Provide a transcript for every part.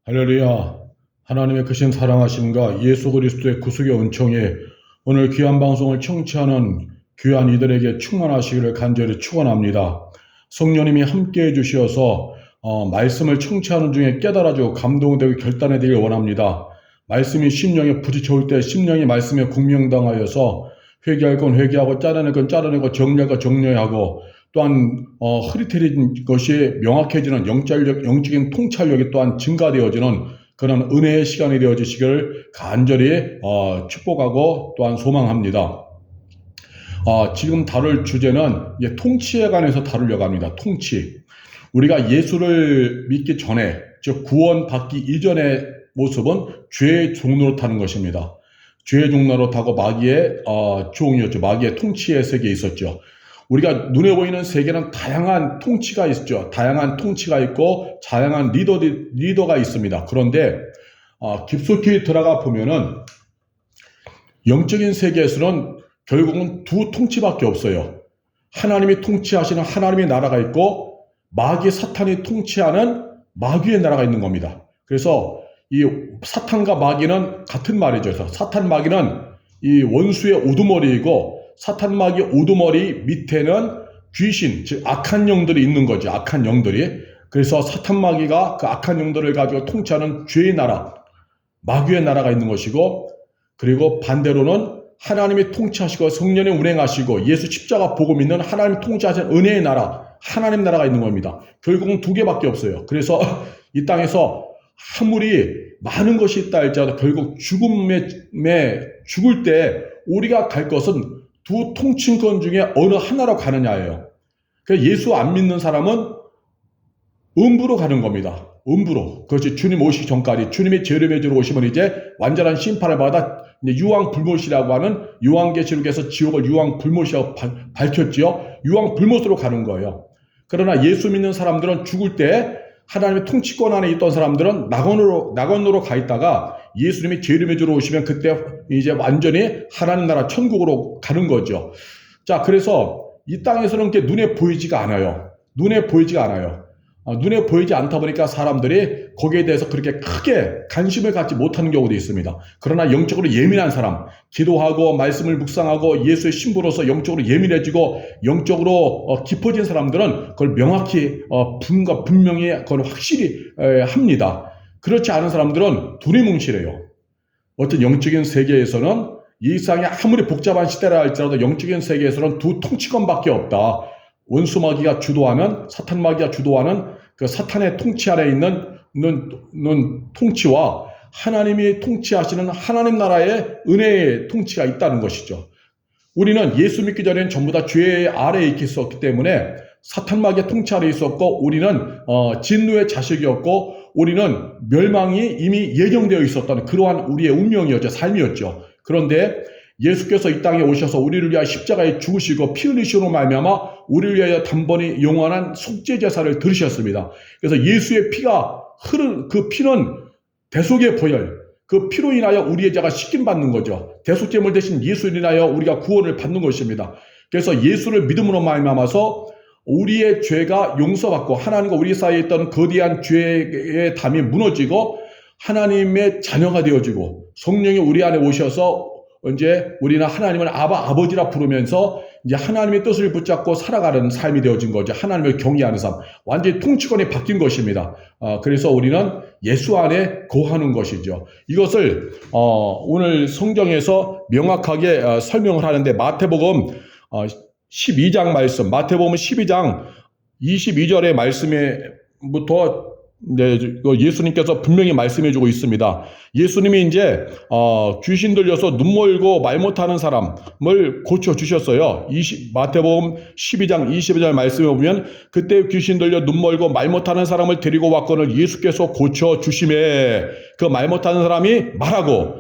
할렐루야. 하나님의 크신 사랑하심과 예수 그리스도의 구속의 은총이 오늘 귀한 방송을 청취하는 귀한 이들에게 충만하시기를 간절히 축원합니다. 성령님이 함께해 주시어서 말씀을 청취하는 중에 깨달아주고 감동되고 결단해 되길 원합니다. 말씀이 심령에 부딪혀올 때 심령이 말씀에 공명당하여서 회개할 건 회개하고 자르낼 건 자르내고 정리할 건 정리하고 또한 흐릿해진 것이 명확해지는 영적인 통찰력이 또한 증가되어지는 그런 은혜의 시간이 되어주시기를 간절히 축복하고 또한 소망합니다. 지금 다룰 주제는 통치에 관해서 다루려고 합니다. 통치. 우리가 예수를 믿기 전에, 즉 구원받기 이전의 모습은 죄의 종로로 타는 것입니다. 죄의 종로로 타고 마귀의 종이었죠. 마귀의 통치의 세계에 있었죠. 우리가 눈에 보이는 세계는 다양한 통치가 있죠. 다양한 통치가 있고 다양한 리더가 있습니다. 그런데 깊숙이 들어가 보면은 영적인 세계에서는 결국은 두 통치밖에 없어요. 하나님이 통치하시는 하나님의 나라가 있고 마귀 사탄이 통치하는 마귀의 나라가 있는 겁니다. 그래서 이 사탄과 마귀는 같은 말이죠. 그래서 사탄 마귀는 이 원수의 우두머리이고 사탄 마귀 우두머리 밑에는 귀신, 즉 악한 영들이 있는 거죠. 악한 영들이. 그래서 사탄 마귀가 그 악한 영들을 가지고 통치하는 죄의 나라, 마귀의 나라가 있는 것이고, 그리고 반대로는 하나님이 통치하시고 성령이 운행하시고 예수 십자가 복음 있는 하나님이 통치하시는 은혜의 나라, 하나님 나라가 있는 겁니다. 결국은 두 개밖에 없어요. 그래서 이 땅에서 아무리 많은 것이 있다 할지라도 결국 죽을 때 우리가 갈 것은 두 통치권 중에 어느 하나로 가느냐예요. 그러니까 예수 안 믿는 사람은 음부로 가는 겁니다. 음부로. 그것이 주님 오시기 전까지 주님이 죄를 맺으러 오시면 이제 완전한 심판을 받아 유황불못이라고 하는 요한계시록에서 지옥을 유황불못이라고 밝혔지요. 유황불못으로 가는 거예요. 그러나 예수 믿는 사람들은 죽을 때 하나님의 통치권 안에 있던 사람들은 낙원으로 가 있다가 예수님이 죄를 맺으러 오시면 그때 이제 완전히 하나님 나라 천국으로 가는 거죠. 자, 그래서 이 땅에서는 그게 눈에 보이지가 않아요. 눈에 보이지가 않아요. 눈에 보이지 않다 보니까 사람들이 거기에 대해서 그렇게 크게 관심을 갖지 못하는 경우도 있습니다. 그러나 영적으로 예민한 사람, 기도하고 말씀을 묵상하고 예수의 신부로서 영적으로 예민해지고 영적으로 깊어진 사람들은 그걸 명확히 분명히 그걸 확실히 합니다. 그렇지 않은 사람들은 두리뭉실해요. 어떤 영적인 세계에서는 이 세상이 아무리 복잡한 시대라 할지라도 영적인 세계에서는 두 통치권밖에 없다. 원수 마귀가 주도하는, 사탄 마귀가 주도하는 그 사탄의 통치 아래 있는 통치와 하나님이 통치하시는 하나님 나라의 은혜의 통치가 있다는 것이죠. 우리는 예수 믿기 전에는 전부 다 죄 아래에 있었기 때문에 사탄 마귀의 통치 아래에 있었고 우리는 진노의 자식이었고 우리는 멸망이 이미 예정되어 있었던 그러한 우리의 운명이었죠. 삶이었죠. 그런데 예수께서 이 땅에 오셔서 우리를 위하여 십자가에 죽으시고 피 흘리시로 말미암아 우리를 위하여 단번에 영원한 속죄 제사를 들으셨습니다. 그래서 예수의 피가 흐른 그 피는 대속의 보혈, 그 피로 인하여 우리의 죄가 씻김 받는 거죠. 대속제물 대신 예수를 인하여 우리가 구원을 받는 것입니다. 그래서 예수를 믿음으로 말미암아서 우리의 죄가 용서받고 하나님과 우리 사이에 있던 거대한 죄의 담이 무너지고 하나님의 자녀가 되어지고 성령이 우리 안에 오셔서 이제 우리는 하나님을 아버지라 부르면서 이제 하나님의 뜻을 붙잡고 살아가는 삶이 되어진 거죠. 하나님을 경외하는 삶. 완전히 통치권이 바뀐 것입니다. 그래서 우리는 예수 안에 거하는 것이죠. 이것을 오늘 성경에서 명확하게 설명을 하는데 마태복음 12장 말씀, 마태복음 12장 22절의 말씀에부터 예수님께서 분명히 말씀해주고 있습니다. 예수님이 이제 귀신 들려서 눈 멀고 말 못하는 사람을 고쳐주셨어요. 마태복음 12장 22절 말씀에 보면 그때 귀신 들려 눈 멀고 말 못하는 사람을 데리고 왔거늘 예수께서 고쳐주심에 그 말 못하는 사람이 말하고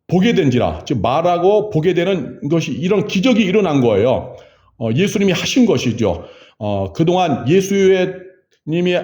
보게 된지라. 즉 말하고 보게 되는 것이 이런 기적이 일어난 거예요. 예수님이 하신 것이죠. 그동안 예수님이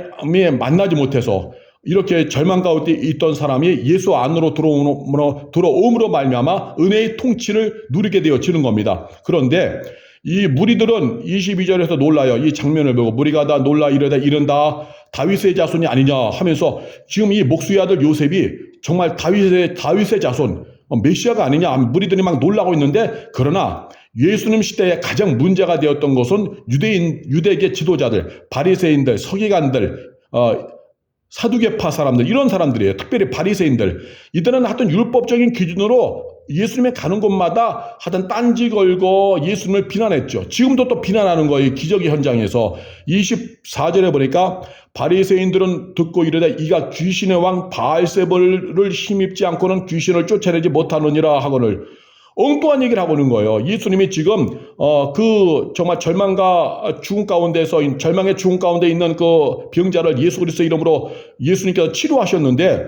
만나지 못해서 이렇게 절망 가운데 있던 사람이 예수 안으로 들어옴으로 말미암아 은혜의 통치를 누리게 되어지는 겁니다. 그런데 이 무리들은 22절에서 놀라요. 이 장면을 보고 무리가 다 놀라 이른다 다윗의 자손이 아니냐 하면서 지금 이 목수의 아들 요셉이 정말 다윗의 자손, 메시아가 아니냐 무리들이 막 놀라고 있는데, 그러나 예수님 시대에 가장 문제가 되었던 것은 유대계 지도자들, 바리새인들, 서기관들, 사두개파 사람들, 이런 사람들이에요. 특별히 바리새인들. 이들은 하여튼 율법적인 기준으로 예수님이 가는 곳마다 하여튼 딴지 걸고 예수님을 비난했죠. 지금도 또 비난하는 거예요. 기적의 현장에서. 24절에 보니까 바리새인들은 듣고 이르되 이가 귀신의 왕 바알세불을 힘입지 않고는 귀신을 쫓아내지 못하느니라 하거늘. 엉뚱한 얘기를 하고 있는 거예요. 예수님이 지금 정말 절망과 죽음 가운데서, 절망의 죽음 가운데 있는 그 병자를 예수 그리스도 이름으로 예수님께서 치료하셨는데,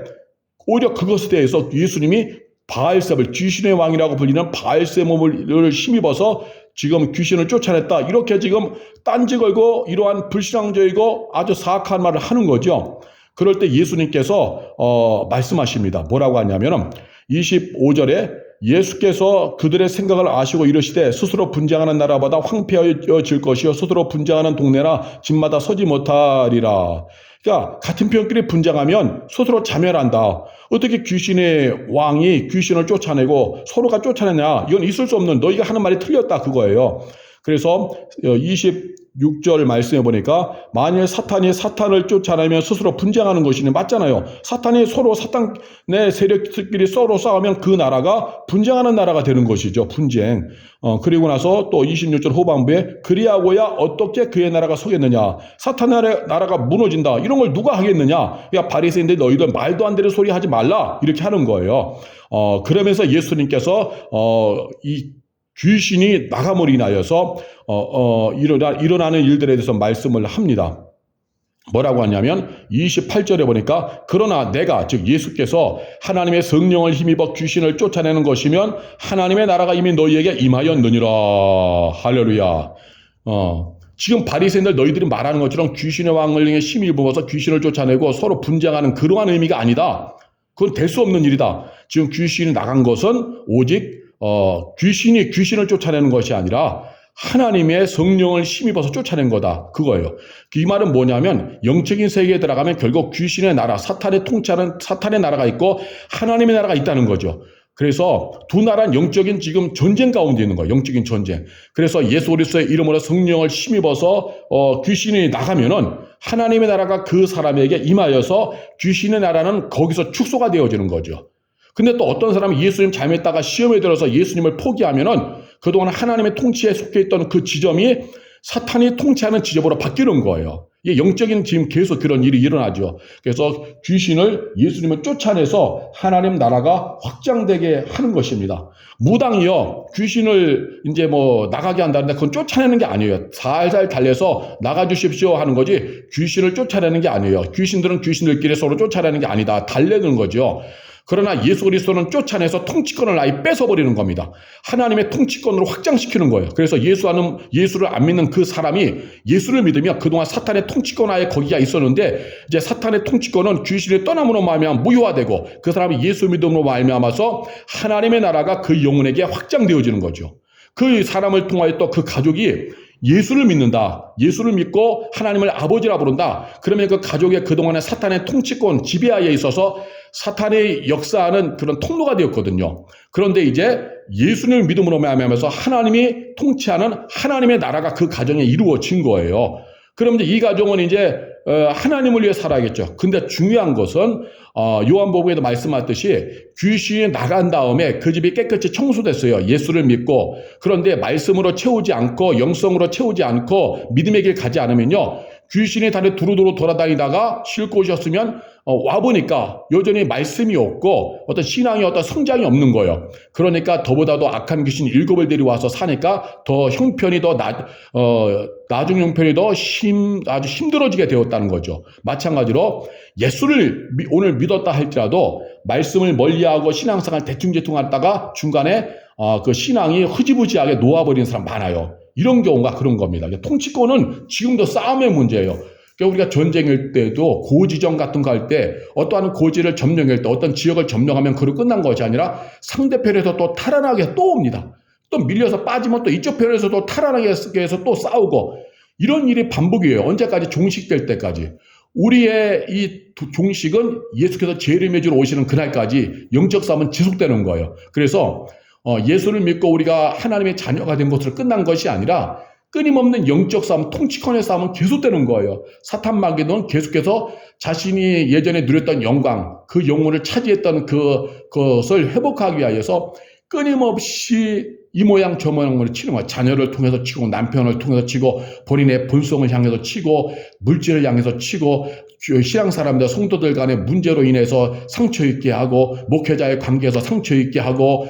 오히려 그것에 대해서 예수님이 바알세불, 귀신의 왕이라고 불리는 바알세불을 힘입어서 지금 귀신을 쫓아냈다, 이렇게 지금 딴지 걸고 이러한 불신앙적이고 아주 사악한 말을 하는 거죠. 그럴 때 예수님께서 말씀하십니다. 뭐라고 하냐면은 25절에 예수께서 그들의 생각을 아시고 이르시되 스스로 분쟁하는 나라보다 황폐해질 것이요 스스로 분쟁하는 동네나 집마다 서지 못하리라. 그러니까 같은 편끼리 분쟁하면 스스로 자멸한다. 어떻게 귀신의 왕이 귀신을 쫓아내고 서로가 쫓아내냐? 이건 있을 수 없는, 너희가 하는 말이 틀렸다 그거예요. 그래서 26절 말씀해 보니까 만일 사탄이 사탄을 쫓아내면 스스로 분쟁하는 것이니, 맞잖아요. 사탄이 서로 사탄의 세력들끼리 서로 싸우면 그 나라가 분쟁하는 나라가 되는 것이죠. 분쟁. 그리고 나서 또 26절 후반부에 그리하고야 어떻게 그의 나라가 서겠느냐. 사탄의 나라가 무너진다. 이런 걸 누가 하겠느냐. 그러니까 바리새인들 너희들 말도 안 되는 소리 하지 말라. 이렇게 하는 거예요. 그러면서 예수님께서 이 귀신이 나감으로 인하여서 일어나는 일들에 대해서 말씀을 합니다. 뭐라고 하냐면 28절에 보니까 그러나 내가, 즉 예수께서 하나님의 성령을 힘입어 귀신을 쫓아내는 것이면 하나님의 나라가 이미 너희에게 임하였느니라. 할렐루야. 지금 바리새인들 너희들이 말하는 것처럼 귀신의 왕을 힘입어서 귀신을 쫓아내고 서로 분쟁하는 그러한 의미가 아니다. 그건 될 수 없는 일이다. 지금 귀신이 나간 것은 오직 귀신이 귀신을 쫓아내는 것이 아니라 하나님의 성령을 힘입어서 쫓아낸 거다. 그거예요. 이 말은 뭐냐면 영적인 세계에 들어가면 결국 귀신의 나라, 사탄의 통치하는 사탄의 나라가 있고 하나님의 나라가 있다는 거죠. 그래서 두 나라는 영적인 지금 전쟁 가운데 있는 거예요. 영적인 전쟁. 그래서 예수 그리스도의 이름으로 성령을 힘입어서 귀신이 나가면은 하나님의 나라가 그 사람에게 임하여서 귀신의 나라는 거기서 축소가 되어지는 거죠. 근데 또 어떤 사람이 예수님 잘 믿다가 시험에 들어서 예수님을 포기하면은 그동안 하나님의 통치에 속해 있던 그 지점이 사탄이 통치하는 지점으로 바뀌는 거예요. 이게 영적인 지금 계속 그런 일이 일어나죠. 그래서 귀신을 예수님을 쫓아내서 하나님 나라가 확장되게 하는 것입니다. 무당이요, 귀신을 이제 나가게 한다는데 그건 쫓아내는 게 아니에요. 살살 달래서 나가주십시오 하는 거지 귀신을 쫓아내는 게 아니에요. 귀신들은 귀신들끼리 서로 쫓아내는 게 아니다. 달래는 거죠. 그러나 예수 그리스도는 쫓아내서 통치권을 아예 뺏어버리는 겁니다. 하나님의 통치권으로 확장시키는 거예요. 그래서 예수를 안 믿는 그 사람이 예수를 믿으면 그동안 사탄의 통치권 아예 거기가 있었는데 이제 사탄의 통치권은 귀신이 떠남으로 말미암아 무효화되고 그 사람이 예수 믿음으로 말미암아서 하나님의 나라가 그 영혼에게 확장되어지는 거죠. 그 사람을 통하여 또 그 가족이 예수를 믿는다. 예수를 믿고 하나님을 아버지라 부른다. 그러면 그 가족의 그동안의 사탄의 통치권 지배하에 있어서 사탄의 역사하는 그런 통로가 되었거든요. 그런데 이제 예수님을 믿음으로 말미암아서 하나님이 통치하는 하나님의 나라가 그 가정에 이루어진 거예요. 그럼 이제 이 가정은 이제 하나님을 위해 살아야겠죠. 근데 중요한 것은 요한복음에도 말씀하듯이 귀신이 나간 다음에 그 집이 깨끗이 청소됐어요. 예수를 믿고. 그런데 말씀으로 채우지 않고 영성으로 채우지 않고 믿음의 길 가지 않으면요. 귀신이 다들 두루두루 돌아다니다가 쉴 곳이었으면 와보니까 여전히 말씀이 없고 어떤 신앙의 어떤 성장이 없는 거예요. 그러니까 더보다도 악한 귀신 7을 데려와서 사니까 더 형편이 더 나중 형편이 더 아주 힘들어지게 되었다는 거죠. 마찬가지로 예수를 오늘 믿었다 할지라도 말씀을 멀리하고 신앙생활 대충대충 하다가 중간에 그 신앙이 흐지부지하게 놓아버리는 사람 많아요. 이런 경우가 그런 겁니다. 통치권은 지금도 싸움의 문제예요. 그러니까 우리가 전쟁일 때도 고지정 같은 거 할 때 어떠한 고지를 점령할 때 어떤 지역을 점령하면 그로 끝난 것이 아니라 상대편에서 또 탈환하게 또 옵니다. 또 밀려서 빠지면 또 이쪽 편에서 또 탈환하게 해서 또 싸우고 이런 일이 반복이에요. 언제까지 종식될 때까지. 우리의 이 종식은 예수께서 재림의 주로 오시는 그날까지 영적 싸움은 지속되는 거예요. 그래서 예수를 믿고 우리가 하나님의 자녀가 된 것으로 끝난 것이 아니라 끊임없는 영적 싸움, 통치권의 싸움은 계속되는 거예요. 사탄 마귀는 계속해서 자신이 예전에 누렸던 영광, 그 영혼을 차지했던 그것을 회복하기 위하여서 끊임없이 이 모양 저 모양으로 치는 거야. 자녀를 통해서 치고 남편을 통해서 치고 본인의 본성을 향해서 치고 물질을 향해서 치고 신앙 사람들 성도들 간의 문제로 인해서 상처 있게 하고 목회자의 관계에서 상처 있게 하고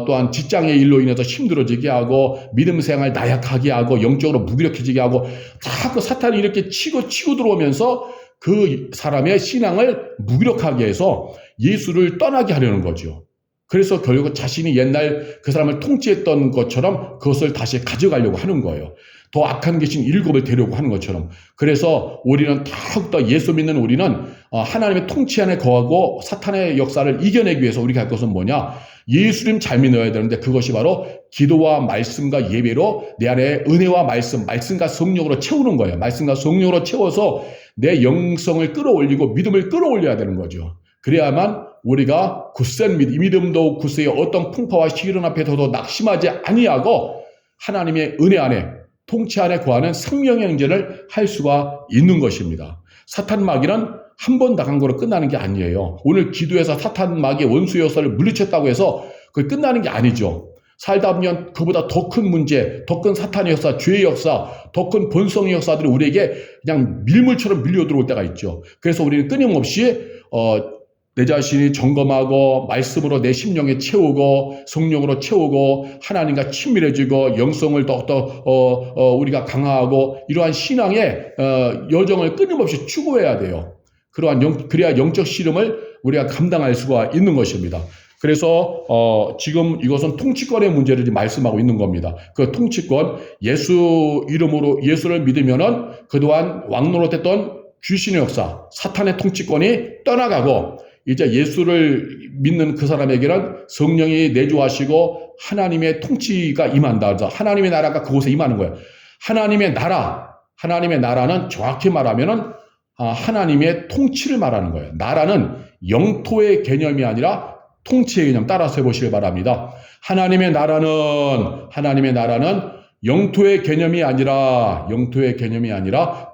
또한 직장의 일로 인해서 힘들어지게 하고 믿음 생활 나약하게 하고 영적으로 무기력해지게 하고 다 그 사탄이 이렇게 치고 들어오면서 그 사람의 신앙을 무기력하게 해서 예수를 떠나게 하려는 거죠. 그래서 결국 자신이 옛날 그 사람을 통치했던 것처럼 그것을 다시 가져가려고 하는 거예요. 더 악한 귀신 7을 데려오고 하는 것처럼. 그래서 우리는 더욱더 예수 믿는 우리는 하나님의 통치 안에 거하고 사탄의 역사를 이겨내기 위해서 우리가 할 것은 뭐냐? 예수님 잘 믿어야 되는데 그것이 바로 기도와 말씀과 예배로 내 안에 은혜와 말씀과 성령으로 채우는 거예요. 말씀과 성령으로 채워서 내 영성을 끌어올리고 믿음을 끌어올려야 되는 거죠. 그래야만 우리가 굳센 믿음도 굳세요. 어떤 풍파와 시련 앞에서도 낙심하지 아니하고 하나님의 은혜 안에 통치 안에 거하는 생명의 행전을 할 수가 있는 것입니다. 사탄 마귀는 한 번 당한 거로 끝나는 게 아니에요. 오늘 기도해서 사탄 마귀의 원수 역사를 물리쳤다고 해서 그게 끝나는 게 아니죠. 살다 보면 그보다 더 큰 문제, 더 큰 사탄의 역사, 죄의 역사, 더 큰 본성의 역사들이 우리에게 그냥 밀물처럼 밀려 들어올 때가 있죠. 그래서 우리는 끊임없이 내 자신이 점검하고 말씀으로 내 심령에 채우고 성령으로 채우고 하나님과 친밀해지고 영성을 더욱더 우리가 강화하고 이러한 신앙의 여정을 끊임없이 추구해야 돼요. 그래야 영적 씨름을 우리가 감당할 수가 있는 것입니다. 그래서 지금 이것은 통치권의 문제를 말씀하고 있는 겁니다. 그 통치권, 예수 이름으로 예수를 믿으면은 그동안 왕노릇했던 귀신의 역사, 사탄의 통치권이 떠나가고 이제 예수를 믿는 그 사람에게는 성령이 내주하시고 하나님의 통치가 임한다. 그래서 하나님의 나라가 그곳에 임하는 거예요. 하나님의 나라는 정확히 말하면은 하나님의 통치를 말하는 거예요. 나라는 영토의 개념이 아니라 통치의 개념 따라서 해보시길 바랍니다. 하나님의 나라는 영토의 개념이 아니라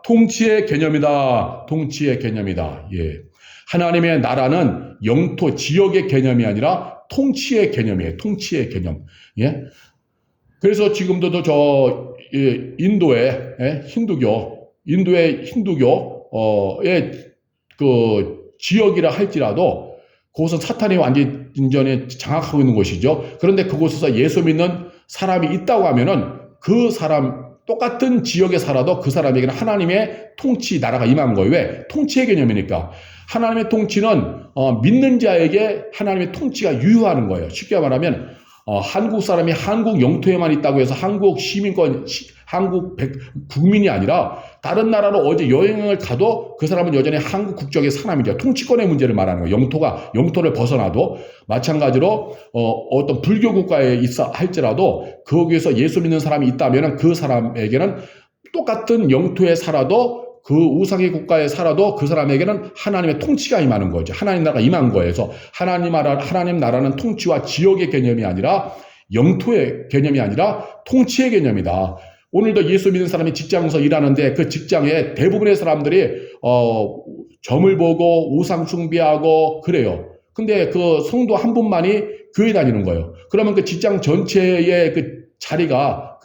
통치의 개념이다. 통치의 개념이다. 예. 하나님의 나라는 영토, 지역의 개념이 아니라 통치의 개념이에요. 통치의 개념. 예. 그래서 지금도 인도의 힌두교의 그 지역이라 할지라도 그곳은 사탄이 완전히 장악하고 있는 곳이죠. 그런데 그곳에서 예수 믿는 사람이 있다고 하면은 그 사람 똑같은 지역에 살아도 그 사람에게는 하나님의 통치 나라가 임한 거예요. 왜? 통치의 개념이니까. 하나님의 통치는 믿는 자에게 하나님의 통치가 유효하는 거예요. 쉽게 말하면 한국 사람이 한국 영토에만 있다고 해서 한국 시민권, 국민이 아니라 다른 나라로 어디 여행을 가도 그 사람은 여전히 한국 국적의 사람이죠. 통치권의 문제를 말하는 거예요. 영토를 벗어나도 마찬가지로 어떤 불교 국가에 있어 할지라도 거기에서 예수 믿는 사람이 있다면 그 사람에게는 똑같은 영토에 살아도 그 우상의 국가에 살아도 그 사람에게는 하나님의 통치가 임하는 거죠. 하나님 나라가 임한 거예요. 그래서 하나님 나라는 통치와 지역의 개념이 아니라 영토의 개념이 아니라 통치의 개념이다. 오늘도 예수 믿는 사람이 직장에서 일하는데 그 직장에 대부분의 사람들이 점을 보고 우상 숭배하고 그래요. 근데 그 성도 한 분만이 교회 다니는 거예요. 그러면 그 직장 전체의 그 자리가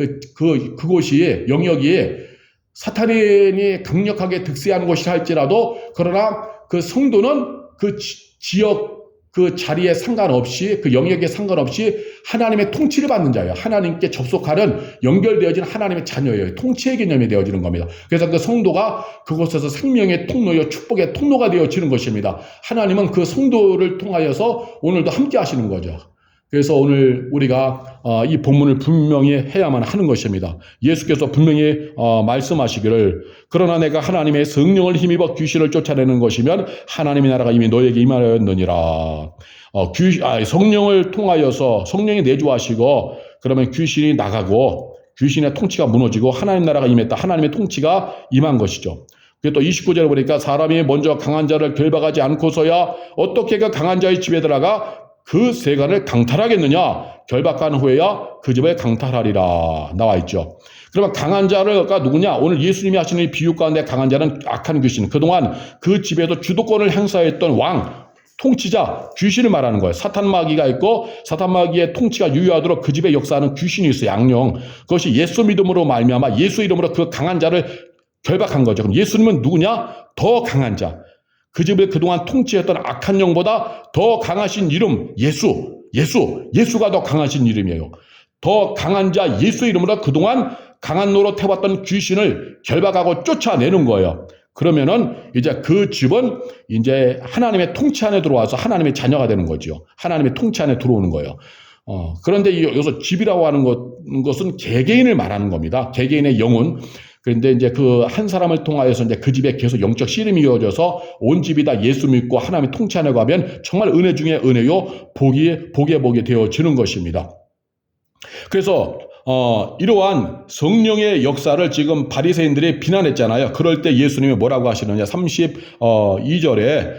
그곳이 영역이 사탄이 강력하게 득세하는 곳이라 할지라도 그러나 그 성도는 그 지역 그 자리에 상관없이 그 영역에 상관없이 하나님의 통치를 받는 자예요. 하나님께 접속하는 연결되어진 하나님의 자녀예요. 통치의 개념이 되어지는 겁니다. 그래서 그 성도가 그곳에서 생명의 통로요 축복의 통로가 되어지는 것입니다. 하나님은 그 성도를 통하여서 오늘도 함께 하시는 거죠. 그래서 오늘 우리가 이 본문을 분명히 해야만 하는 것입니다. 예수께서 분명히 말씀하시기를 그러나 내가 하나님의 성령을 힘입어 귀신을 쫓아내는 것이면 하나님의 나라가 이미 너에게 임하였느니라. 성령을 통하여서 성령이 내주하시고 그러면 귀신이 나가고 귀신의 통치가 무너지고 하나님 나라가 임했다. 하나님의 통치가 임한 것이죠. 그게 또 29절에 보니까 사람이 먼저 강한 자를 결박하지 않고서야 어떻게 그 강한 자의 집에 들어가 그 세간을 강탈하겠느냐. 결박한 후에야 그 집을 강탈하리라 나와 있죠. 그러면 강한 자가 누구냐? 오늘 예수님이 하시는 이 비유 가운데 강한 자는 악한 귀신. 그동안 그 집에도 주도권을 행사했던 왕, 통치자, 귀신을 말하는 거예요. 사탄마귀가 있고 사탄마귀의 통치가 유효하도록 그 집에 역사하는 귀신이 있어요. 양령. 그것이 예수 믿음으로 말미암아 예수 이름으로 그 강한 자를 결박한 거죠. 그럼 예수님은 누구냐? 더 강한 자. 그 집을 그동안 통치했던 악한 영보다 더 강하신 이름 예수가 더 강하신 이름이에요. 더 강한 자 예수 이름으로 그동안 강한 노릇 해왔던 귀신을 결박하고 쫓아내는 거예요. 그러면은 이제 그 집은 이제 하나님의 통치 안에 들어와서 하나님의 자녀가 되는 거죠. 하나님의 통치 안에 들어오는 거예요. 그런데 여기서 집이라고 하는 것은 개개인을 말하는 겁니다. 개개인의 영혼. 그런데 이제 그 한 사람을 통하여서 이제 그 집에 계속 영적 씨름이 이어져서 온 집이 다 예수 믿고 하나님의 통치 안에 가면 정말 은혜 중에 은혜요, 복이 되어지는 것입니다. 그래서 이러한 성령의 역사를 지금 바리새인들이 비난했잖아요. 그럴 때 예수님이 뭐라고 하시느냐? 32절에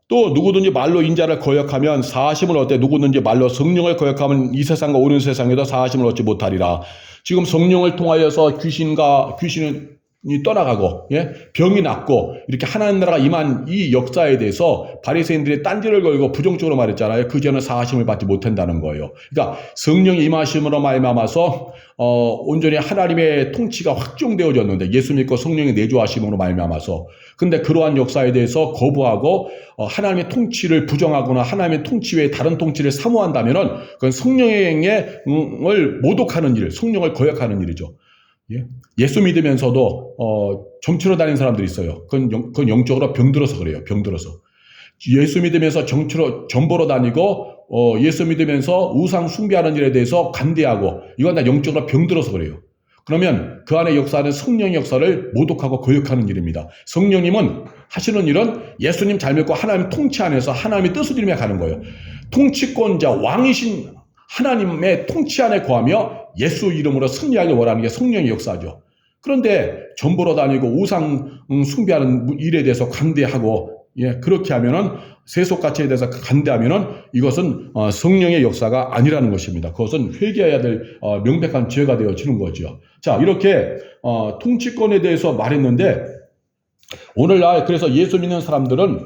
또 누구든지 말로 인자를 거역하면 사하심을 얻되 누구든지 말로 성령을 거역하면 이 세상과 오는 세상에도 사하심을 얻지 못하리라. 지금 성령을 통하여서 귀신이 떠나가고 병이 낫고 이렇게 하나님 나라가 임한 이 역사에 대해서 바리새인들이 딴지를 걸고 부정적으로 말했잖아요. 그 죄는 사하심을 받지 못한다는 거예요. 그러니까 성령의 임하심으로 말미암아서 온전히 하나님의 통치가 확정되어졌는데 예수 믿고 성령의 내주하심으로 말미암아서 근데 그러한 역사에 대해서 거부하고 하나님의 통치를 부정하거나 하나님의 통치 외에 다른 통치를 사모한다면은 그건 성령의 모독하는 일, 성령을 거역하는 일이죠. 예수 믿으면서도 정치로 다니는 사람들이 있어요. 그건 영적으로 병들어서 그래요. 병들어서. 예수 믿으면서 정치로 전보로 다니고 예수 믿으면서 우상 숭배하는 일에 대해서 간대하고 이건 다 영적으로 병들어서 그래요. 그러면 그 안에 역사는 성령의 역사를 모독하고 거역하는 일입니다. 성령님은 하시는 일은 예수님 잘 믿고 하나님 통치 안에서 하나님의 뜻을 이루며 가는 거예요. 통치권자 왕이신 하나님의 통치 안에 거하며 예수 이름으로 승리하길 원하는 게 성령의 역사죠. 그런데 전보로 다니고 우상 숭배하는 일에 대해서 간대하고 그렇게 하면은 세속가치에 대해서 간대하면은 이것은 성령의 역사가 아니라는 것입니다. 그것은 회개해야 될 명백한 죄가 되어지는 거죠. 자, 이렇게 통치권에 대해서 말했는데 오늘날 그래서 예수 믿는 사람들은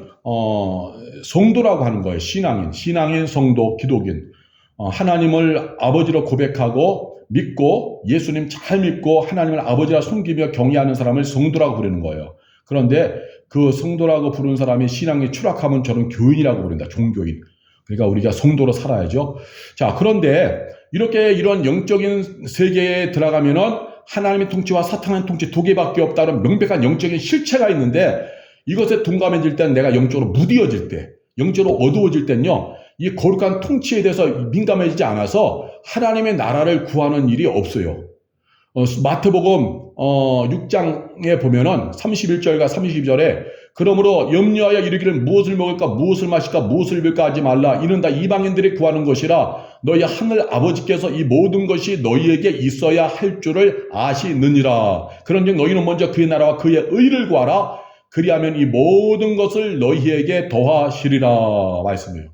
성도라고 하는 거예요. 신앙인, 성도, 기독인. 하나님을 아버지로 고백하고 믿고 예수님 잘 믿고 하나님을 아버지라 섬기며 경외하는 사람을 성도라고 부르는 거예요. 그런데 그 성도라고 부르는 사람이 신앙이 추락하면 저는 교인이라고 부른다. 종교인. 그러니까 우리가 성도로 살아야죠. 자, 그런데 이렇게 이런 영적인 세계에 들어가면은 하나님의 통치와 사탄의 통치 두 개밖에 없다는 명백한 영적인 실체가 있는데 이것에 둔감해질 때는 내가 영적으로 무디어질 때, 영적으로 어두워질 때는요. 이 거룩한 통치에 대해서 민감해지지 않아서 하나님의 나라를 구하는 일이 없어요. 마태복음 6장에 보면은 31절과 32절에 그러므로 염려하여 이르기를 무엇을 먹을까 무엇을 마실까 무엇을 입을까 하지 말라. 이는 다 이방인들이 구하는 것이라 너희 하늘 아버지께서 이 모든 것이 너희에게 있어야 할 줄을 아시느니라. 그런즉 너희는 먼저 그의 나라와 그의 의를 구하라. 그리하면 이 모든 것을 너희에게 더하시리라 말씀해요.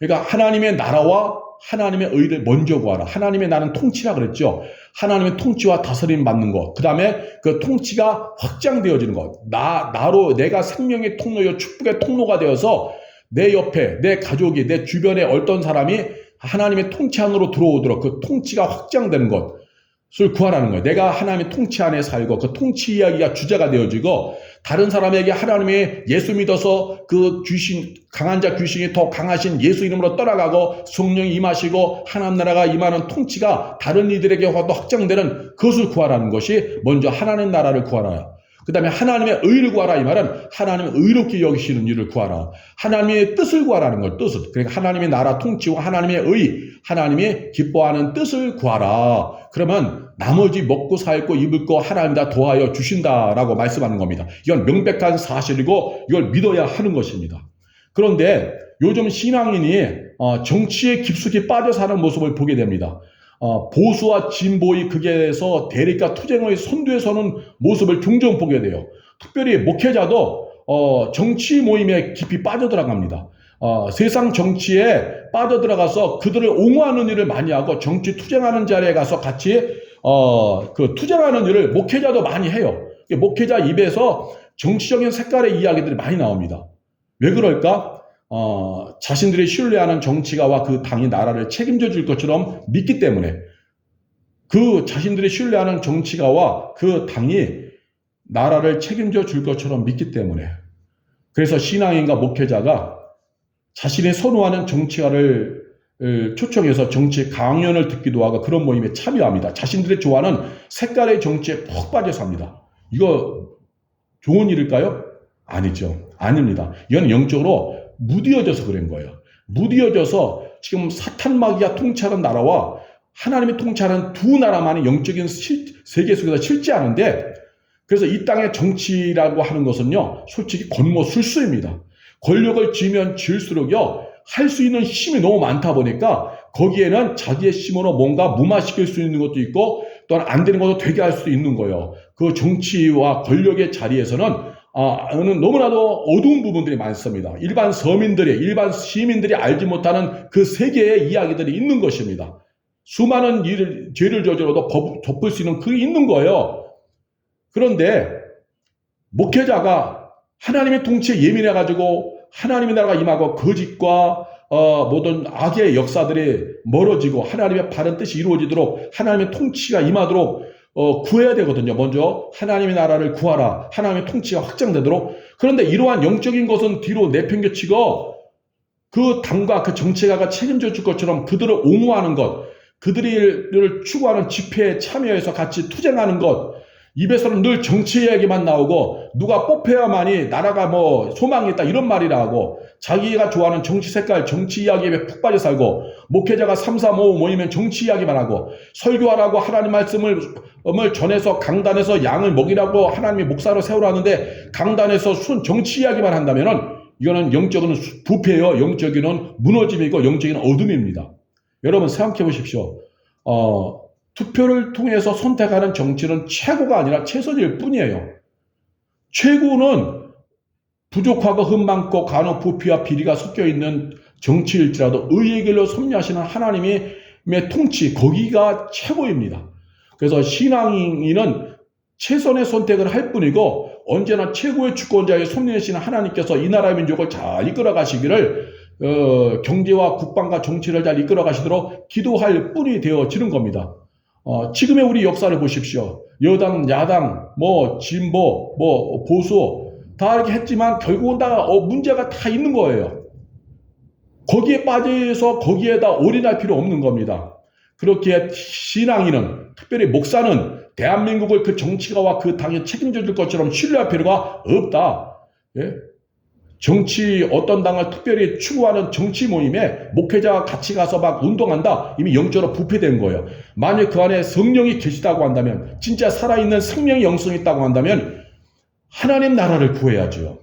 그러니까 하나님의 나라와 하나님의 의를 먼저 구하라. 하나님의 나는 통치라 그랬죠. 하나님의 통치와 다스림 받는 것. 그 다음에 그 통치가 확장되어지는 것. 나로 내가 생명의 통로요 축복의 통로가 되어서 내 옆에 내 가족이 내 주변에 어떤 사람이 하나님의 통치 안으로 들어오도록 그 통치가 확장되는 것을 구하라는 거예요. 내가 하나님의 통치 안에 살고 그 통치 이야기가 주제가 되어지고 다른 사람에게 하나님의 예수 믿어서 그 귀신 강한 자 귀신이 더 강하신 예수 이름으로 떠나가고 성령이 임하시고 하나님 나라가 임하는 통치가 다른 이들에게 확장되는 그것을 구하라는 것이 먼저 하나님 나라를 구하라. 그 다음에 하나님의 의를 구하라. 이 말은 하나님의 의롭게 여기시는 일을 구하라. 하나님의 뜻을 구하라는 걸 뜻을. 그러니까 하나님의 나라 통치와 하나님의 의, 하나님이 기뻐하는 뜻을 구하라. 그러면 나머지 먹고 살고 입을 거 하나님 다 도와여 주신다라고 말씀하는 겁니다. 이건 명백한 사실이고 이걸 믿어야 하는 것입니다. 그런데 요즘 신앙인이 정치에 깊숙이 빠져 사는 모습을 보게 됩니다. 보수와 진보의 극에서 대립과 투쟁의 선두에 서는 모습을 종종 보게 돼요. 특별히 목회자도 정치 모임에 깊이 빠져들어갑니다. 세상 정치에 빠져들어가서 그들을 옹호하는 일을 많이 하고 정치 투쟁하는 자리에 가서 같이 그 투쟁하는 일을 목회자도 많이 해요. 목회자 입에서 정치적인 색깔의 이야기들이 많이 나옵니다. 왜 그럴까? 자신들이 신뢰하는 정치가와 그 당이 나라를 책임져 줄 것처럼 믿기 때문에, 그 자신들이 신뢰하는 정치가와 그 당이 나라를 책임져 줄 것처럼 믿기 때문에, 그래서 신앙인과 목회자가 자신이 선호하는 정치가를 초청해서 정치 강연을 듣기도 하고 그런 모임에 참여합니다. 자신들이 좋아하는 색깔의 정치에 푹 빠져서 합니다. 이거 좋은 일일까요? 아니죠. 아닙니다. 이건 영적으로 무디어져서 그런 거예요. 무디어져서 지금 사탄마귀가 통치하는 나라와 하나님이 통치하는 두 나라만의 영적인 세계 속에서 실제하는데, 그래서 이 땅의 정치라고 하는 것은요, 솔직히 권모술수입니다. 권력을 쥐면 쥐을수록요, 할 수 있는 힘이 너무 많다 보니까 거기에는 자기의 힘으로 뭔가 무마시킬 수 있는 것도 있고 또한 안 되는 것도 되게 할 수도 있는 거예요. 그 정치와 권력의 자리에서는 너무나도 어두운 부분들이 많습니다. 일반 서민들이, 일반 시민들이 알지 못하는 그 세계의 이야기들이 있는 것입니다. 수많은 죄를 저질러도 덮을 수 있는 그게 있는 거예요. 그런데 목회자가 하나님의 통치에 예민해가지고 하나님의 나라가 임하고 거짓과 모든 악의 역사들이 멀어지고 하나님의 바른 뜻이 이루어지도록 하나님의 통치가 임하도록 구해야 되거든요. 먼저 하나님의 나라를 구하라. 하나님의 통치가 확장되도록. 그런데 이러한 영적인 것은 뒤로 내팽겨치고 그 당과 그 정치가가 책임져 줄 것처럼 그들을 옹호하는 것, 그들을 추구하는 집회에 참여해서 같이 투쟁하는 것, 입에서는 늘 정치 이야기만 나오고 누가 뽑혀야만이 나라가 뭐 소망이 있다 이런 말이라 하고, 자기가 좋아하는 정치 색깔, 정치 이야기에 푹 빠져 살고, 목회자가 3, 4, 5 모이면 정치 이야기만 하고, 설교하라고 하나님 말씀을 전해서 강단에서 양을 먹이라고 하나님이 목사로 세우라는데 강단에서 정치 이야기만 한다면은 이거는 영적인 부패예요. 영적인 무너짐이고 영적인 어둠입니다. 여러분 생각해 보십시오. 투표를 통해서 선택하는 정치는 최고가 아니라 최선일 뿐이에요. 최고는 부족하고 흠많고 간혹 부피와 비리가 섞여 있는 정치일지라도 의의 길로 섭리하시는 하나님의 통치, 거기가 최고입니다. 그래서 신앙인은 최선의 선택을 할 뿐이고 언제나 최고의 주권자의 섭리하시는 하나님께서 이 나라의 민족을 잘 이끌어 가시기를, 경제와 국방과 정치를 잘 이끌어 가시도록 기도할 뿐이 되어지는 겁니다. 지금의 우리 역사를 보십시오. 여당, 야당, 진보, 보수 다 이렇게 했지만 결국은 다 문제가 다 있는 거예요. 거기에 빠져서 거기에다 올인할 필요 없는 겁니다. 그렇게 신앙인은, 특별히 목사는 대한민국을 그 정치가와 그 당이 책임져 줄 것처럼 신뢰할 필요가 없다. 예? 정치 어떤 당을 특별히 추구하는 정치 모임에 목회자가 같이 가서 막 운동한다? 이미 영적으로 부패된 거예요. 만약 그 안에 성령이 계시다고 한다면, 진짜 살아있는 생명의 영성이 있다고 한다면 하나님 나라를 구해야죠.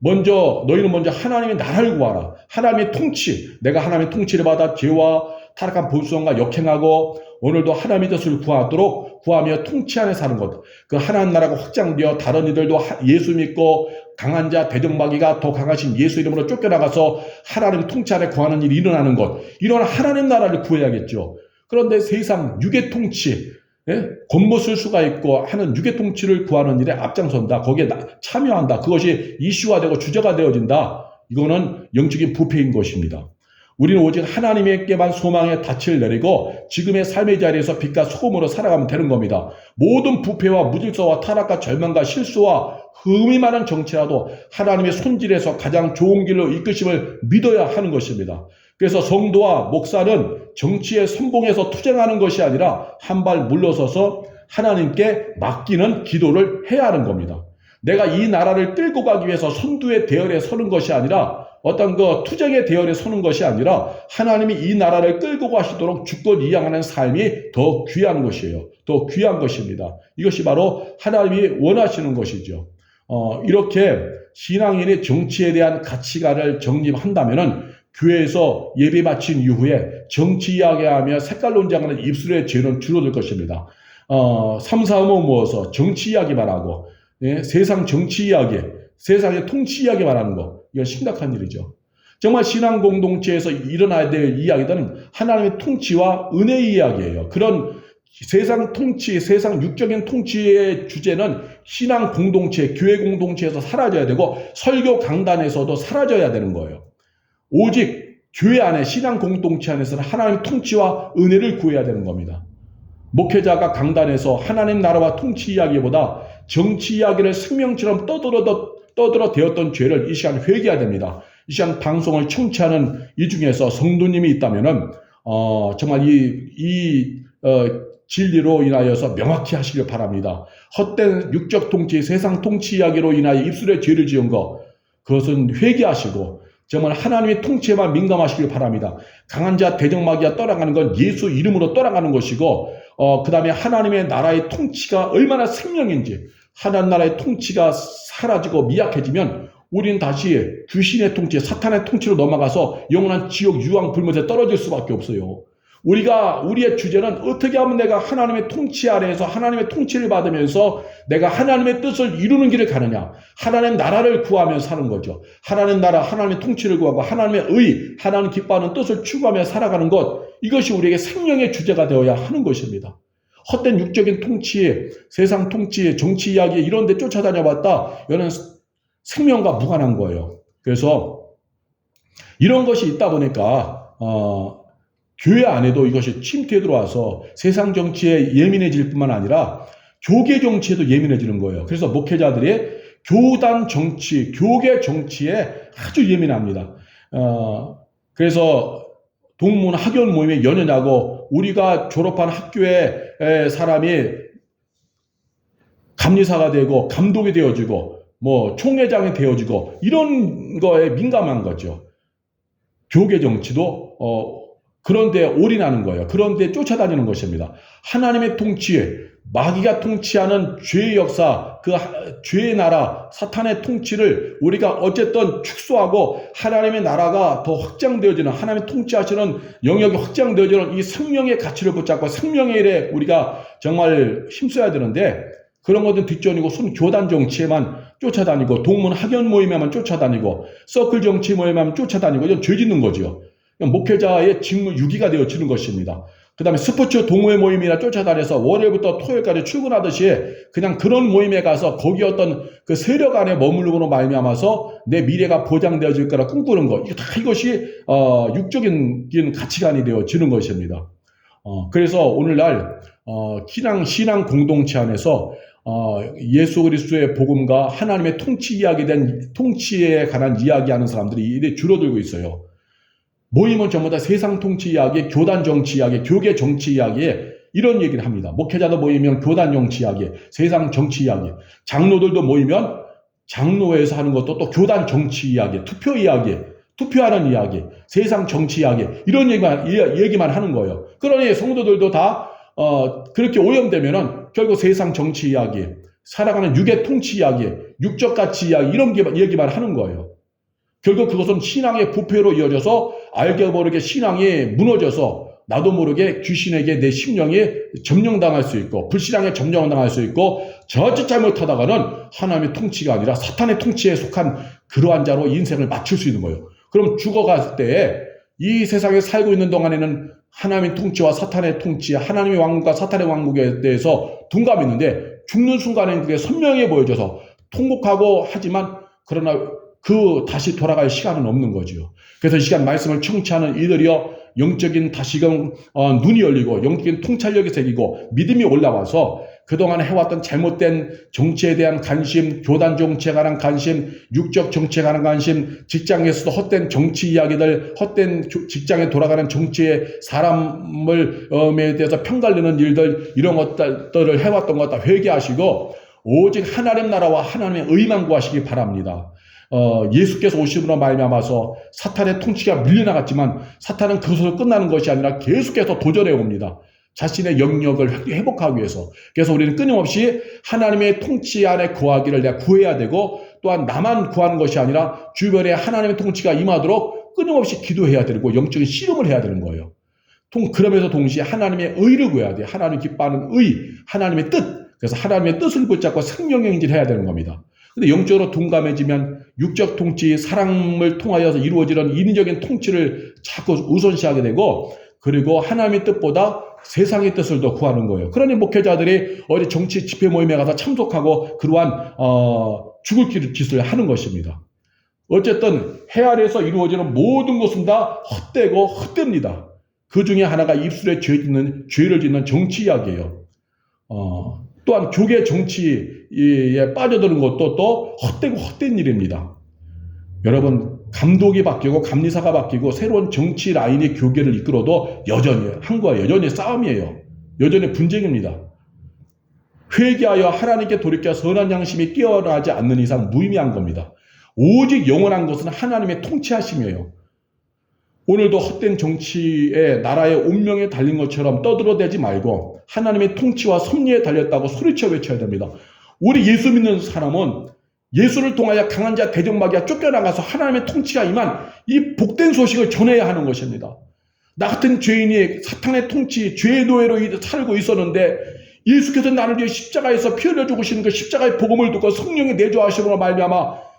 너희는 먼저 하나님의 나라를 구하라. 하나님의 통치, 내가 하나님의 통치를 받아 죄와 타락한 본성과 역행하고 오늘도 하나님의 뜻을 구하며 통치 안에 사는 것. 그 하나님 나라가 확장되어 다른 이들도 예수 믿고 강한 자 대적마귀가 더 강하신 예수 이름으로 쫓겨나가서 하나님 통치 안에 거하는 일이 일어나는 것. 이런 하나님 나라를 구해야겠죠. 그런데 세상 육의 통치, 권모쓸 수가 있고 하는 육의 통치를 구하는 일에 앞장선다. 거기에 참여한다. 그것이 이슈화되고 주제가 되어진다. 이거는 영적인 부패인 것입니다. 우리는 오직 하나님께만 소망의 닻을 내리고 지금의 삶의 자리에서 빛과 소금으로 살아가면 되는 겁니다. 모든 부패와 무질서와 타락과 절망과 실수와 흠이 많은 정치라도 하나님의 손질에서 가장 좋은 길로 이끄심을 믿어야 하는 것입니다. 그래서 성도와 목사는 정치에 선봉해서 투쟁하는 것이 아니라 한 발 물러서서 하나님께 맡기는 기도를 해야 하는 겁니다. 내가 이 나라를 끌고 가기 위해서 선두의 대열에 서는 것이 아니라 어떤 투쟁의 대열에 서는 것이 아니라 하나님이 이 나라를 끌고 가시도록 주권이양하는 삶이 더 귀한 것이에요. 더 귀한 것입니다. 이것이 바로 하나님이 원하시는 것이죠. 이렇게 신앙인의 정치에 대한 가치관을 정립한다면은 교회에서 예배 마친 이후에 정치 이야기하며 색깔 논쟁하는 입술의 죄는 줄어들 것입니다. 3, 4, 5 모어서 정치 이야기만 하고, 예? 세상 정치 이야기, 세상의 통치 이야기만 하는 거, 이건 심각한 일이죠. 정말 신앙 공동체에서 일어나야 될 이야기들은 하나님의 통치와 은혜의 이야기예요. 그런 세상 통치, 세상 육적인 통치의 주제는 신앙 공동체, 교회 공동체에서 사라져야 되고 설교 강단에서도 사라져야 되는 거예요. 오직 교회 안에 신앙 공동체 안에서는 하나님의 통치와 은혜를 구해야 되는 겁니다. 목회자가 강단에서 하나님 나라와 통치 이야기보다 정치 이야기를 생명처럼 떠들어 대었던 죄를 이 시간 회개해야 됩니다. 이 시간 방송을 청취하는 이 중에서 성도님이 있다면은 정말 진리로 인하여서 명확히 하시길 바랍니다. 헛된 육적 통치, 세상 통치 이야기로 인하여 입술에 죄를 지은 것, 그것은 회개하시고 정말 하나님의 통치에만 민감하시길 바랍니다. 강한 자 대적마귀가 떠나가는 건 예수 이름으로 떠나가는 것이고, 그 다음에 하나님의 나라의 통치가 얼마나 생명인지, 하나님 나라의 통치가 사라지고 미약해지면 우리는 다시 귀신의 통치, 사탄의 통치로 넘어가서 영원한 지옥 유황 불못에 떨어질 수밖에 없어요. 우리의 주제는 어떻게 하면 내가 하나님의 통치 아래에서 하나님의 통치를 받으면서 내가 하나님의 뜻을 이루는 길을 가느냐. 하나님 나라를 구하며 사는 거죠. 하나님 나라, 하나님의 통치를 구하고 하나님의 하나님 기뻐하는 뜻을 추구하며 살아가는 것. 이것이 우리에게 생명의 주제가 되어야 하는 것입니다. 헛된 육적인 통치, 세상 통치, 정치 이야기 이런 데 쫓아다녀봤다. 이거는 생명과 무관한 거예요. 그래서 이런 것이 있다 보니까 교회 안에도 이것이 침투해 들어와서 세상 정치에 예민해질 뿐만 아니라 교계 정치에도 예민해지는 거예요. 그래서 목회자들이 교단 정치, 교계 정치에 아주 예민합니다. 그래서 동문 학연 모임에 연연하고 우리가 졸업한 학교에 사람이 감리사가 되고 감독이 되어지고 총회장이 되어지고 이런 거에 민감한 거죠. 교계 정치도 그런데 올인하는 거예요. 그런데 쫓아다니는 것입니다. 하나님의 통치, 마귀가 통치하는 죄의 역사, 그 죄의 나라, 사탄의 통치를 우리가 어쨌든 축소하고 하나님의 나라가 더 확장되어지는, 하나님의 통치하시는 영역이 확장되어지는 이 생명의 가치를 붙잡고 생명의 일에 우리가 정말 힘써야 되는데 그런 것은 뒷전이고 교단 정치에만 쫓아다니고 동문 학연 모임에만 쫓아다니고 서클 정치 모임에만 쫓아다니고 이건 죄 짓는 거죠. 목회자의 직무 유기가 되어지는 것입니다. 그 다음에 스포츠 동호회 모임이나 쫓아다녀서 월요일부터 토요일까지 출근하듯이 그냥 그런 모임에 가서 거기 어떤 그 세력 안에 머무르고로 말미암아서 내 미래가 보장되어질 거라 꿈꾸는 것. 이것이 육적인 가치관이 되어지는 것입니다. 그래서 오늘날 신앙 공동체 안에서 예수 그리스도의 복음과 하나님의 통치에 관한 이야기하는 사람들이 이래 줄어들고 있어요. 모임은 전부 다 세상 통치 이야기, 교단 정치 이야기, 교계 정치 이야기 이런 얘기를 합니다. 목회자도 모이면 교단 정치 이야기, 세상 정치 이야기, 장로들도 모이면 장로회에서 하는 것도 또 교단 정치 이야기, 투표 이야기, 투표하는 이야기, 세상 정치 이야기 이런 얘기만 하는 거예요. 그러니 성도들도 다 그렇게 오염되면은 결국 세상 정치 이야기, 살아가는 육의 통치 이야기, 육적 가치 이야기 이런 얘기만 하는 거예요. 결국 그것은 신앙의 부패로 이어져서 알게 모르게 신앙이 무너져서 나도 모르게 귀신에게 내 심령이 점령당할 수 있고 불신앙에 점령당할 수 있고 저짓 잘못하다가는 하나님의 통치가 아니라 사탄의 통치에 속한 그러한 자로 인생을 맞출 수 있는 거예요. 그럼 죽어갈 때 이 세상에 살고 있는 동안에는 하나님의 통치와 사탄의 통치, 하나님의 왕국과 사탄의 왕국에 대해서 둔감했는데 죽는 순간에는 그게 선명해 보여져서 통곡하고 하지만 그러나 다시 돌아갈 시간은 없는 거죠. 그래서 이 시간 말씀을 청취하는 이들이여 영적인 다시금 눈이 열리고 영적인 통찰력이 생기고 믿음이 올라와서 그동안 해왔던 잘못된 정치에 대한 관심, 교단 정치에 관한 관심, 육적 정치에 관한 관심, 직장에서도 헛된 정치 이야기들, 헛된 직장에 돌아가는 정치에 사람에 대해서 편갈리는 일들 이런 것들을 해왔던 것 다 회개하시고 오직 하나님 나라와 하나님의 의만 구하시기 바랍니다. 예수께서 오심으로 말미암아서 사탄의 통치가 밀려나갔지만 사탄은 그것으로 끝나는 것이 아니라 계속해서 도전해 옵니다. 자신의 영역을 회복하기 위해서. 그래서 우리는 끊임없이 하나님의 통치 안에 거하기를 내가 구해야 되고 또한 나만 구하는 것이 아니라 주변에 하나님의 통치가 임하도록 끊임없이 기도해야 되고 영적인 씨름을 해야 되는 거예요. 그러면서 동시에 하나님의 의를 구해야 돼요. 하나님 기뻐하는 의, 하나님의 뜻. 그래서 하나님의 뜻을 붙잡고 생명의 행진을 해야 되는 겁니다. 근데 영적으로 둔감해지면 육적 통치, 사랑을 통하여서 이루어지는 인위적인 통치를 자꾸 우선시하게 되고, 그리고 하나님의 뜻보다 세상의 뜻을 더 구하는 거예요. 그러니 목회자들이 어디 정치 집회 모임에 가서 참석하고 그러한 죽을 짓을 하는 것입니다. 어쨌든 해 아래에서 이루어지는 모든 것은 다 헛되고 헛됩니다. 그 중에 하나가 입술에 죄를 짓는 정치 이야기예요. 또한 교계 정치에 빠져드는 것도 또 헛되고 헛된 일입니다. 여러분, 감독이 바뀌고 감리사가 바뀌고 새로운 정치 라인이 교계를 이끌어도 여전히 한 거예요. 여전히 싸움이에요. 여전히 분쟁입니다. 회개하여 하나님께 돌이켜 선한 양심이 깨어나지 않는 이상 무의미한 겁니다. 오직 영원한 것은 하나님의 통치하심이에요. 오늘도 헛된 정치에 나라의 운명에 달린 것처럼 떠들어대지 말고 하나님의 통치와 섭리에 달렸다고 소리쳐 외쳐야 됩니다. 우리 예수 믿는 사람은 예수를 통하여 강한 자 대적마귀가 쫓겨나가서 하나님의 통치가 임한 이 복된 소식을 전해야 하는 것입니다. 나 같은 죄인이 사탄의 통치, 죄의 노예로 살고 있었는데 예수께서 나를 위해 십자가에서 피 흘려 죽으시는 그 십자가의 복음을 듣고 성령의 내주하심으로 말미암아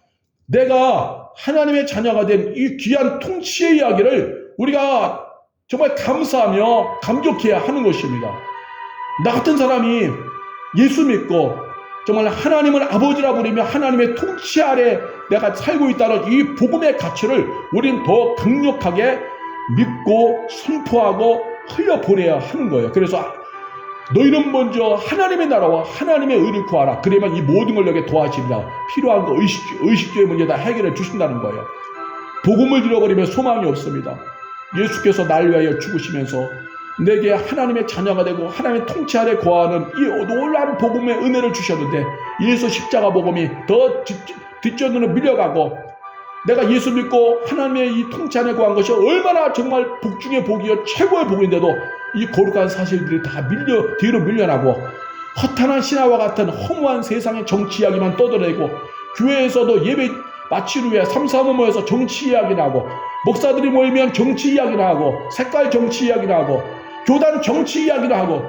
내가 하나님의 자녀가 된 이 귀한 통치의 이야기를 우리가 정말 감사하며 감격해야 하는 것입니다. 나 같은 사람이 예수 믿고 정말 하나님을 아버지라 부르며 하나님의 통치 아래 내가 살고 있다는 이 복음의 가치를 우리는 더 강력하게 믿고 선포하고 흘려보내야 하는 거예요. 그래서 너희는 먼저 하나님의 나라와 하나님의 의를 구하라. 그러면 이 모든 걸 너에게 도와주리라. 필요한 거 의식주의 문제 다 해결해 주신다는 거예요. 복음을 잃어버리면 소망이 없습니다. 예수께서 나를 위하여 죽으시면서 내게 하나님의 자녀가 되고 하나님의 통치 아래 거하는 이 놀라운 복음의 은혜를 주셨는데 예수 십자가 복음이 더 뒷전으로 밀려가고 내가 예수 믿고 하나님의 이 통치 안에 거한 것이 얼마나 정말 복 중의 복이요 최고의 복인데도 이 거룩한 사실들이 다 뒤로 밀려나고 허탄한 신화와 같은 허무한 세상의 정치 이야기만 떠들어대고 교회에서도 예배 마치루 후에 3-4모 모여서 정치 이야기를 하고 목사들이 모이면 정치 이야기를 하고 색깔 정치 이야기를 하고 교단 정치 이야기를 하고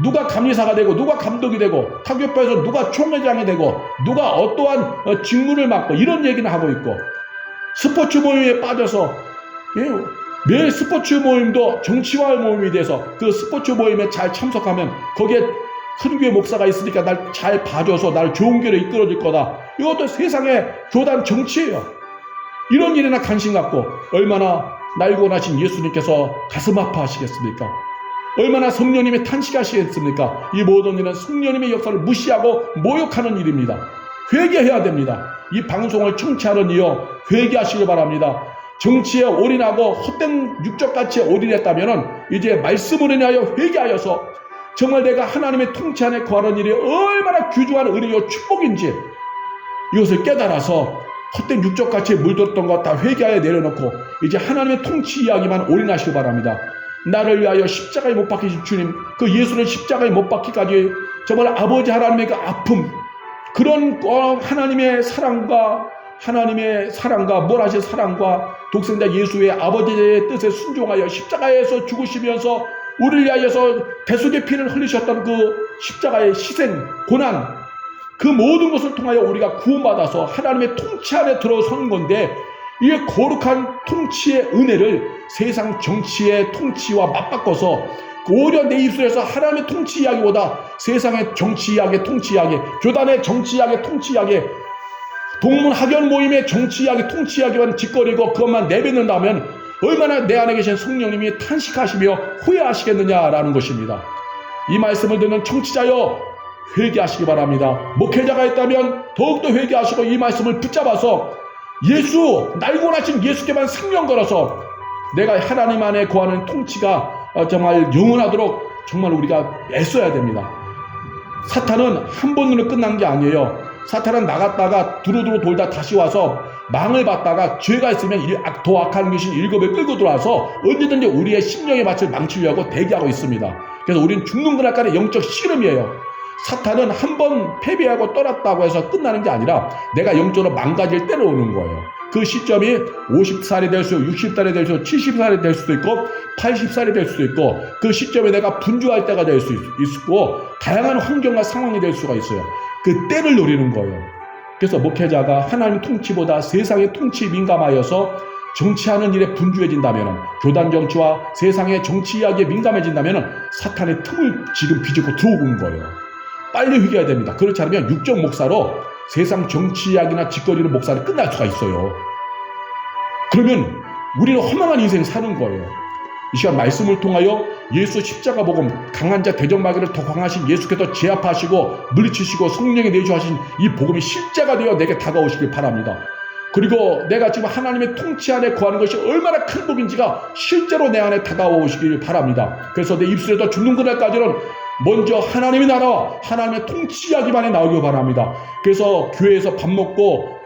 누가 감리사가 되고 누가 감독이 되고 타교파에서 누가 총회장이 되고 누가 어떠한 직무를 맡고 이런 얘기는 하고 있고 스포츠 모임에 빠져서 매 스포츠 모임도 정치화 모임이 돼서 그 스포츠 모임에 잘 참석하면 거기에 큰 교회 목사가 있으니까 날 잘 봐줘서 날 좋은 길로 이끌어줄 거다. 이것도 세상의 교단 정치예요. 이런 일에나 관심 갖고 얼마나 날고 나신 예수님께서 가슴 아파하시겠습니까? 얼마나 성령님이 탄식하시겠습니까? 이 모든 일은 성령님의 역사를 무시하고 모욕하는 일입니다. 회개해야 됩니다. 이 방송을 청취하는 이여 회개하시길 바랍니다. 정치에 올인하고 헛된 육적가치에 올인했다면 이제 말씀을 인하여 회개하여서 정말 내가 하나님의 통치 안에 거하는 일이 얼마나 귀중한 은혜요 축복인지 이것을 깨달아서 헛된 육적가치에 물들었던 것 다 회개하여 내려놓고 이제 하나님의 통치 이야기만 올인하시기 바랍니다. 나를 위하여 십자가에 못 박히신 주님, 그 예수를 십자가에 못 박히까지 정말 아버지 하나님의 그 아픔, 그런 하나님의 사랑과 몰아신 사랑과 독생자 예수의 아버지의 뜻에 순종하여 십자가에서 죽으시면서 우리를 위하여서 대속의 피를 흘리셨던 그 십자가의 희생, 고난, 그 모든 것을 통하여 우리가 구원받아서 하나님의 통치 안에 들어선 건데 이 거룩한 통치의 은혜를 세상 정치의 통치와 맞바꿔서 오히려 내 입술에서 하나님의 통치 이야기보다 세상의 정치 이야기, 통치 이야기, 교단의 정치 이야기, 통치 이야기, 동문 학연 모임의 정치 이야기, 통치 이야기만 짓거리고 그것만 내뱉는다면 얼마나 내 안에 계신 성령님이 탄식하시며 후회하시겠느냐라는 것입니다. 이 말씀을 듣는 청취자여 회개하시기 바랍니다. 목회자가 있다면 더욱더 회개하시고 이 말씀을 붙잡아서 예수, 날고 나신 예수께만 생명 걸어서 내가 하나님 안에 거하는 통치가 정말 영원하도록 정말 우리가 애써야 됩니다. 사탄은 한 번으로 끝난 게 아니에요. 사탄은 나갔다가 두루두루 돌다 다시 와서 망을 받다가 죄가 있으면 더 악한 귀신 7을 끌고 들어와서 언제든지 우리의 심령의 밭을 망치려고 대기하고 있습니다. 그래서 우리는 죽는 그날까지 영적 씨름이에요. 사탄은 한 번 패배하고 떠났다고 해서 끝나는 게 아니라 내가 영적으로 망가질 때로 오는 거예요. 그 시점이 50살이 될 수, 60살이 될 수, 70살이 될 수도 있고 80살이 될 수도 있고 그 시점에 내가 분주할 때가 될 수 있고 다양한 환경과 상황이 될 수가 있어요. 그 때를 노리는 거예요. 그래서 목회자가 하나님 통치보다 세상의 통치에 민감하여서 정치하는 일에 분주해진다면, 교단 정치와 세상의 정치 이야기에 민감해진다면 사탄의 틈을 지금 비집고 들어오는 거예요. 빨리 회개해야 됩니다. 그렇지 않으면 육적 목사로 세상 정치 이야기나 짓거리는 목사를 끝날 수가 있어요. 그러면 우리는 허망한 인생 사는 거예요. 이 시간 말씀을 통하여 예수 십자가 복음, 강한 자 대적마귀를 더 강하신 예수께서 제압하시고 물리치시고 성령에 내주하신 이 복음이 실제가 되어 내게 다가오시길 바랍니다. 그리고 내가 지금 하나님의 통치 안에 거하는 것이 얼마나 큰 복인지가 실제로 내 안에 다가오시길 바랍니다. 그래서 내 입술에도 죽는 그날까지는 먼저 하나님의 나라와 하나님의 통치 이야기만이 나오길 바랍니다. 그래서 교회에서 밥 먹고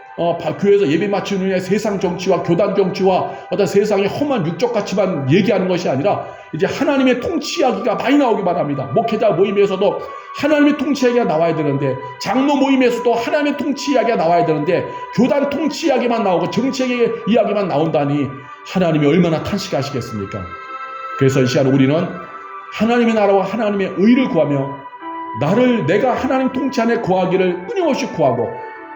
교회에서 예배 마치는 후에 세상 정치와 교단 정치와 어떤 세상의 험한 육적 가치만 얘기하는 것이 아니라 이제 하나님의 통치 이야기가 많이 나오기 바랍니다. 목회자 모임에서도 하나님의 통치 이야기가 나와야 되는데, 장로 모임에서도 하나님의 통치 이야기가 나와야 되는데 교단 통치 이야기만 나오고 정치 이야기만 나온다니 하나님이 얼마나 탄식하시겠습니까? 그래서 이 시간 우리는 하나님의 나라와 하나님의 의를 구하며 내가 하나님 통치 안에 거하기를 끊임없이 구하고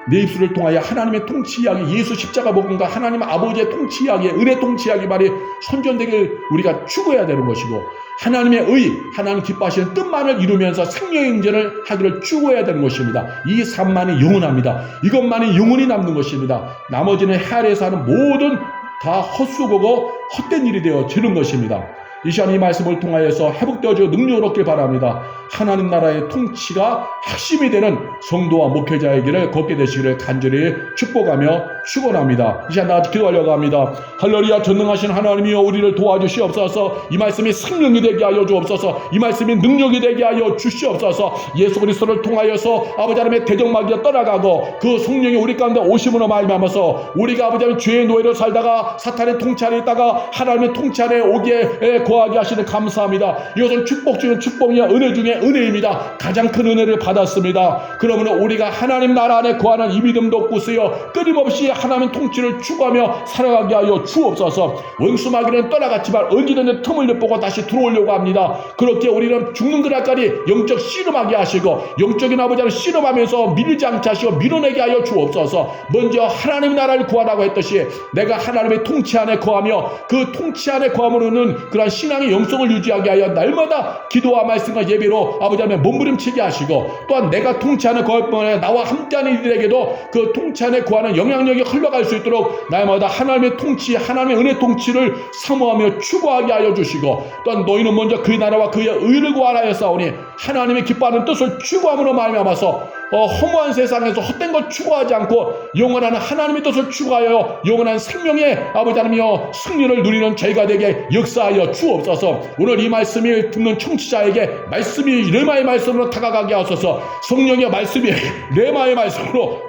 내 입술을 통하여 하나님의 통치 이야기, 예수 십자가 복음과 하나님 아버지의 통치 이야기, 은혜 통치 이야기 말이 선전되길 우리가 추구해야 되는 것이고, 하나님의 의, 하나님 기뻐하시는 뜻만을 이루면서 생명의 행전을 하기를 추구해야 되는 것입니다. 이 삶만이 영원합니다. 이것만이 영원히 남는 것입니다. 나머지는 해 아래에서 하는 모든 다 헛수고고 헛된 일이 되어지는 것입니다. 이 시간 이 말씀을 통하여서 회복되어지고 능력을 얻길 바랍니다. 하나님 나라의 통치가 핵심이 되는 성도와 목회자의 길을 걷게 되시기를 간절히 축복하며 축원합니다. 이 시간 나같이 기도하려고 합니다. 할렐루야. 전능하신 하나님이여, 우리를 도와주시옵소서. 이 말씀이 생명이 되게 하여 주옵소서. 이 말씀이 능력이 되게 하여 주시옵소서. 예수 그리스도를 통하여서 아버지 하나님의 대적마귀가 떠나가고 그 성령이 우리 가운데 오심으로 말미암아서 우리가 아버지 하나님 죄의 노예로 살다가 사탄의 통치 안에 있다가 하나님의 통치 안에 오기에 거하게 하시는 감사합니다. 이것은 축복 중에 축복이야, 은혜 중에 은혜입니다. 가장 큰 은혜를 받았습니다. 그러므로 우리가 하나님 나라 안에 거하는 이 믿음도 꾸스여 끊임없이 하나님의 통치를 추구하며 살아가게 하여 주옵소서. 원수 마귀는 떠나갔지만 언제든지 틈을 엿보고 다시 들어오려고 합니다. 그렇게 우리는 죽는 그날까지 영적 씨름하게 하시고 영적인 아버지를 씨름하면서 밀지 않게 하시고 밀어내게 하여 주옵소서. 먼저 하나님 나라를 구하라고 했듯이 내가 하나님의 통치 안에 거하며 그 통치 안에 거함으로는 그러한 신앙의 영성을 유지하게 하여 날마다 기도와 말씀과 예배로 아버지 하나님 몸부림치게 하시고, 또한 내가 통치 안에 거할 뿐 아니라 나와 함께하는 이들에게도 그 통치 안에 거하는 영향력이 흘러갈 수 있도록 날마다 하나님의 통치, 하나님의 은혜 통치를 사모하며 추구하게 하여 주시고, 또한 너희는 먼저 그의 나라와 그의 의를 구하라 하였사오니 하나님의 기뻐하는 뜻을 추구함으로 말미암아서 허무한 세상에서 헛된 것 추구하지 않고 영원한 하나님의 뜻을 추구하여 영원한 생명의 아버지 하나님이여 승리를 누리는 저희가 되게 역사하여 주옵소서. 오늘 이 말씀을 듣는 청취자에게 말씀이 레마의 말씀으로 다가가게 하소서. 성령의 말씀이 레마의 말씀으로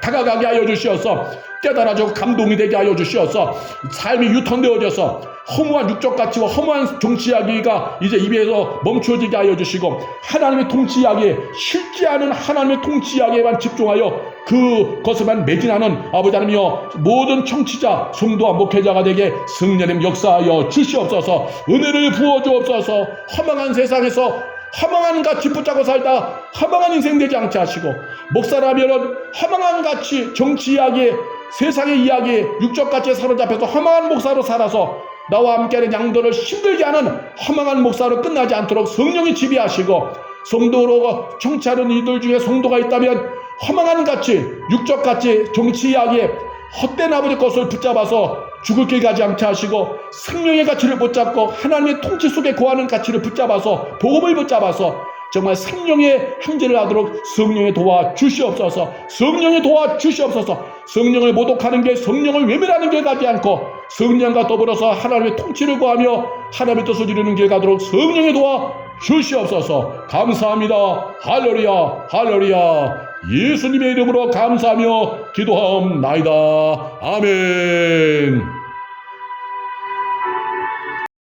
다가가게 하여 주시어서 깨달아지고 감동이 되게 하여 주시어서 삶이 유턴되어져서 허무한 육적 가치와 허무한 정치 이야기가 이제 입에서 멈춰지게 하여 주시고, 하나님의 통치 이야기, 실제 않은 하나님의 통치 이야기에만 집중하여 그것에만 매진하는 아버지 하나님이여 모든 청취자, 성도와 목회자가 되게 성령님 역사하여 주시옵소서. 은혜를 부어 주옵소서. 허망한 세상에서 허망한 가치 붙잡고 살다 허망한 인생 되지 않게 하시고, 목사라면은 허망한 가치, 정치 이야기, 세상의 이야기, 육적 가치에 사로잡혀서 허망한 목사로 살아서 나와 함께하는 양들을 힘들게 하는 허망한 목사로 끝나지 않도록 성령이 지배하시고, 성도로 청취하는 이들 중에 성도가 있다면 허망한 가치, 육적 가치, 정치 이야기에 헛된 아버지 것을 붙잡아서 죽을 길 가지 않게 하시고, 생명의 가치를 붙잡고 하나님의 통치 속에 거하는 가치를 붙잡아서 복음을 붙잡아서 정말 생명의 행진을 하도록 성령의 도와 주시옵소서. 성령의 도와 주시옵소서. 성령을 모독하는 게, 성령을 외면하는 길 가지 않고 성령과 더불어서 하나님의 통치를 구하며 하나님의 뜻을 이루는 길 가도록 성령의 도와 주시옵소서. 감사합니다. 할렐루야, 할렐루야. 예수님의 이름으로 감사하며 기도하옵나이다. 아멘.